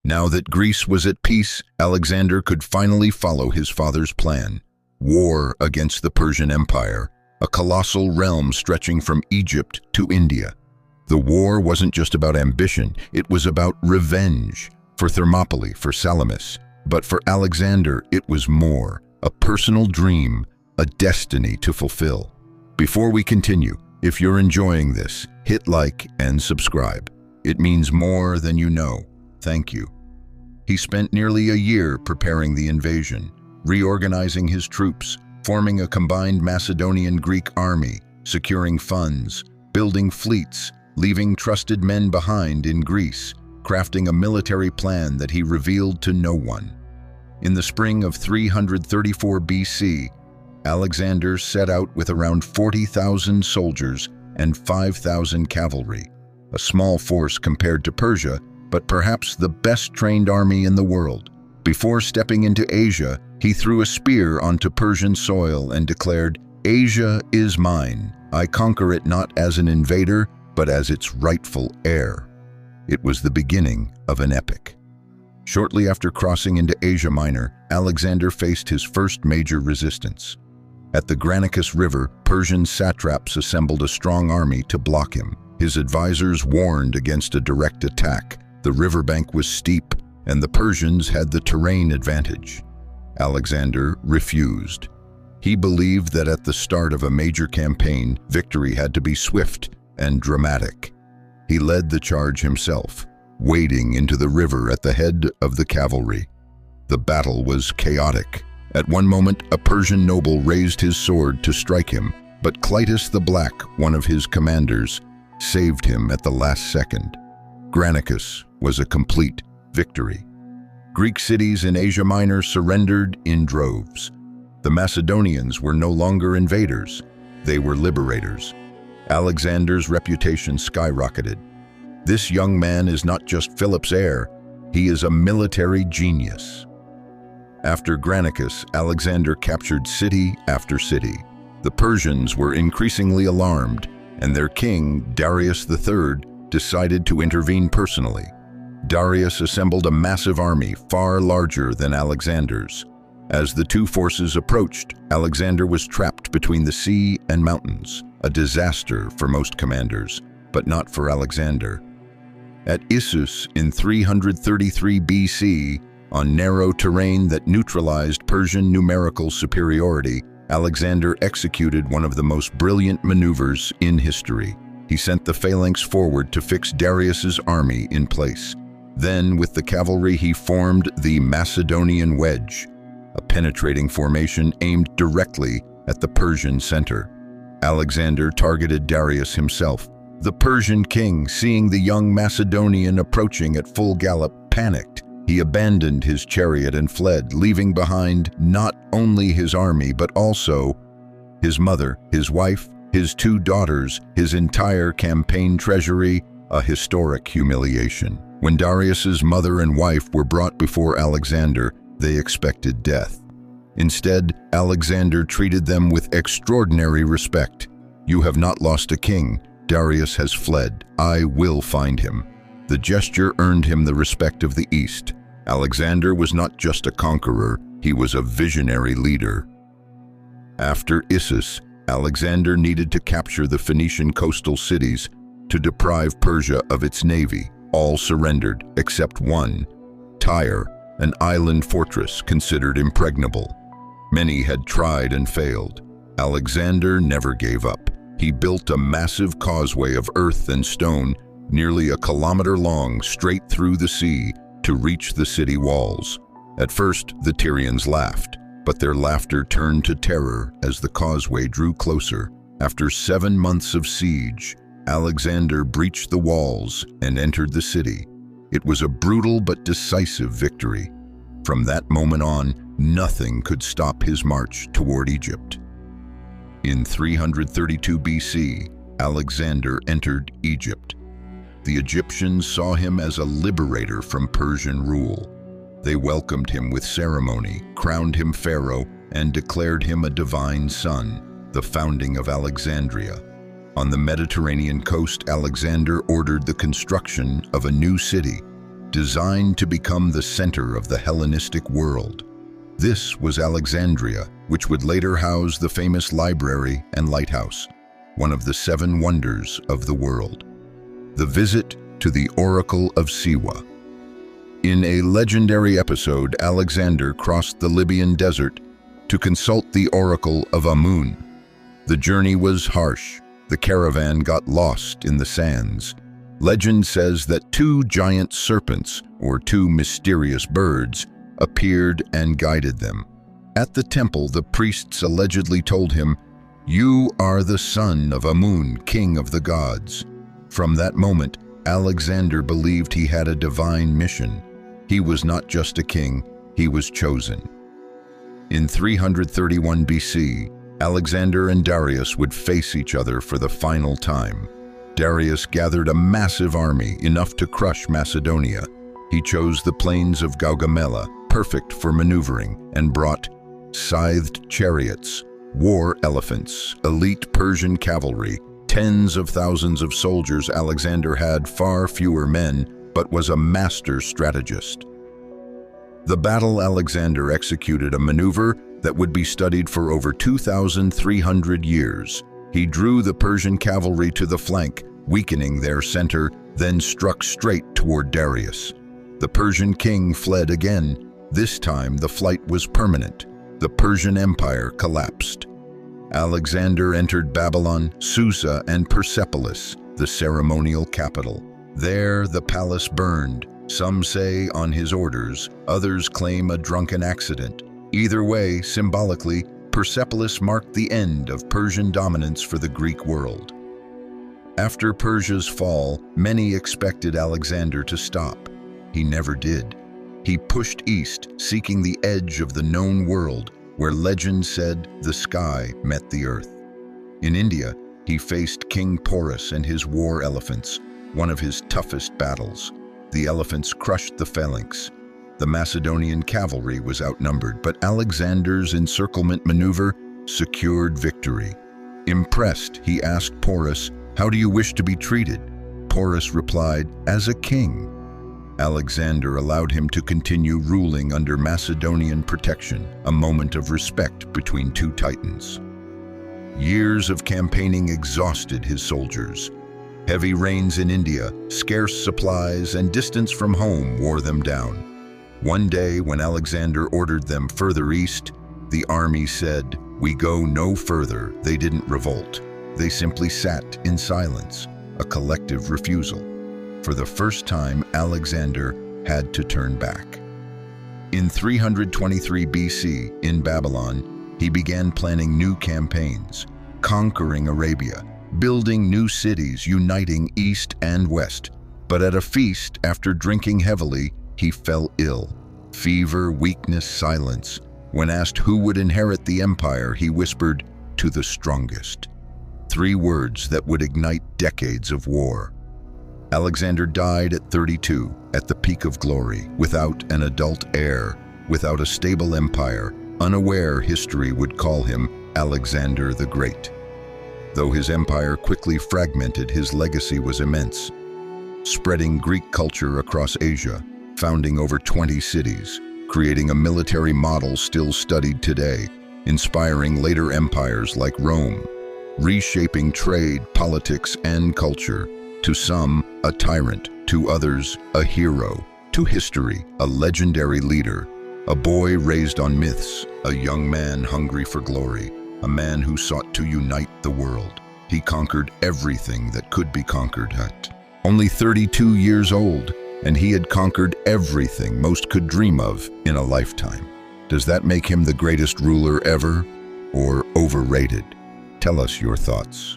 Now that Greece was at peace, Alexander could finally follow his father's plan. War against the Persian Empire, a colossal realm stretching from Egypt to India. The war wasn't just about ambition, it was about revenge. For Thermopylae, for Salamis. But for Alexander, it was more. A personal dream, a destiny to fulfill. Before we continue, if you're enjoying this, hit like and subscribe. It means more than you know. Thank you. He spent nearly a year preparing the invasion, reorganizing his troops, forming a combined Macedonian-Greek army, securing funds, building fleets, leaving trusted men behind in Greece, crafting a military plan that he revealed to no one. In the spring of 334 BC, Alexander set out with around 40,000 soldiers and 5,000 cavalry, a small force compared to Persia, but perhaps the best-trained army in the world. Before stepping into Asia, he threw a spear onto Persian soil and declared, "Asia is mine. I conquer it not as an invader, but as its rightful heir." It was the beginning of an epic. Shortly after crossing into Asia Minor, Alexander faced his first major resistance. At the Granicus River, Persian satraps assembled a strong army to block him. His advisors warned against a direct attack. The riverbank was steep, and the Persians had the terrain advantage. Alexander refused. He believed that at the start of a major campaign, victory had to be swift and dramatic. He led the charge himself, wading into the river at the head of the cavalry. The battle was chaotic. At one moment, a Persian noble raised his sword to strike him, but Clytus the Black, one of his commanders, saved him at the last second. Granicus was a complete victory. Greek cities in Asia Minor surrendered in droves. The Macedonians were no longer invaders, they were liberators. Alexander's reputation skyrocketed. This young man is not just Philip's heir, he is a military genius. After Granicus, Alexander captured city after city. The Persians were increasingly alarmed, and their king, Darius III, decided to intervene personally. Darius assembled a massive army far larger than Alexander's. As the two forces approached, Alexander was trapped between the sea and mountains, a disaster for most commanders, but not for Alexander. At Issus in 333 BC, on narrow terrain that neutralized Persian numerical superiority, Alexander executed one of the most brilliant maneuvers in history. He sent the phalanx forward to fix Darius's army in place. Then, with the cavalry, he formed the Macedonian Wedge, a penetrating formation aimed directly at the Persian center. Alexander targeted Darius himself. The Persian king, seeing the young Macedonian approaching at full gallop, panicked. He abandoned his chariot and fled, leaving behind not only his army, but also his mother, his wife, his two daughters, his entire campaign treasury, a historic humiliation. When Darius's mother and wife were brought before Alexander, they expected death. Instead, Alexander treated them with extraordinary respect. "You have not lost a king. Darius has fled. I will find him." The gesture earned him the respect of the East. Alexander was not just a conqueror, he was a visionary leader. After Issus, Alexander needed to capture the Phoenician coastal cities to deprive Persia of its navy. All surrendered except one, Tyre, an island fortress considered impregnable. Many had tried and failed. Alexander never gave up. He built a massive causeway of earth and stone, nearly a kilometer long, straight through the sea to reach the city walls. At first, the Tyrians laughed, but their laughter turned to terror as the causeway drew closer. After 7 months of siege, Alexander breached the walls and entered the city. It was a brutal but decisive victory. From that moment on, nothing could stop his march toward Egypt. In 332 BC, Alexander entered Egypt. The Egyptians saw him as a liberator from Persian rule. They welcomed him with ceremony, crowned him pharaoh, and declared him a divine son, the founding of Alexandria. On the Mediterranean coast, Alexander ordered the construction of a new city. designed to become the center of the Hellenistic world. This was Alexandria, which would later house the famous library and lighthouse, one of the 7 wonders of the world. The visit to the Oracle of Siwa. In a legendary episode, Alexander crossed the Libyan desert to consult the Oracle of Amun. The journey was harsh. The caravan got lost in the sands. Legend says that 2 giant serpents, or 2 mysterious birds, appeared and guided them. At the temple, the priests allegedly told him, "You are the son of Amun, king of the gods." From that moment, Alexander believed he had a divine mission. He was not just a king, he was chosen. In 331 BC, Alexander and Darius would face each other for the final time. Darius gathered a massive army, enough to crush Macedonia. He chose the plains of Gaugamela, perfect for maneuvering, and brought scythed chariots, war elephants, elite Persian cavalry, tens of thousands of soldiers. Alexander had far fewer men, but was a master strategist. The battle Alexander executed a maneuver that would be studied for over 2,300 years. He drew the Persian cavalry to the flank, weakening their center, then struck straight toward Darius. The Persian king fled again. This time the flight was permanent. The Persian Empire collapsed. Alexander entered Babylon, Susa, and Persepolis, the ceremonial capital. There the palace burned. Some say on his orders, others claim a drunken accident. Either way, symbolically, Persepolis marked the end of Persian dominance for the Greek world. After Persia's fall, many expected Alexander to stop. He never did. He pushed east, seeking the edge of the known world, where legend said the sky met the earth. In India, he faced King Porus and his war elephants, one of his toughest battles. The elephants crushed the phalanx. The Macedonian cavalry was outnumbered, but Alexander's encirclement maneuver secured victory. Impressed, he asked Porus, "How do you wish to be treated?" Porus replied, "As a king." Alexander allowed him to continue ruling under Macedonian protection, a moment of respect between 2 titans. Years of campaigning exhausted his soldiers. Heavy rains in India, scarce supplies, and distance from home wore them down. One day, when Alexander ordered them further east, the army said, "We go no further." They didn't revolt. They simply sat in silence, a collective refusal. For the first time, Alexander had to turn back. In 323 BC, in Babylon, he began planning new campaigns, conquering Arabia, building new cities, uniting east and west. But at a feast, after drinking heavily, he fell ill. Fever, weakness, silence. When asked who would inherit the empire, he whispered, "To the strongest." 3 words that would ignite decades of war. Alexander died at 32, at the peak of glory, without an adult heir, without a stable empire. Unaware, history would call him Alexander the Great. Though his empire quickly fragmented, his legacy was immense, spreading Greek culture across Asia, founding over 20 cities, creating a military model still studied today, inspiring later empires like Rome, reshaping trade, politics, and culture. To some, a tyrant, to others, a hero, to history, a legendary leader, a boy raised on myths, a young man hungry for glory, a man who sought to unite the world. He conquered everything that could be conquered at only 32 years old, and he had conquered everything most could dream of in a lifetime. Does that make him the greatest ruler ever, or overrated? Tell us your thoughts.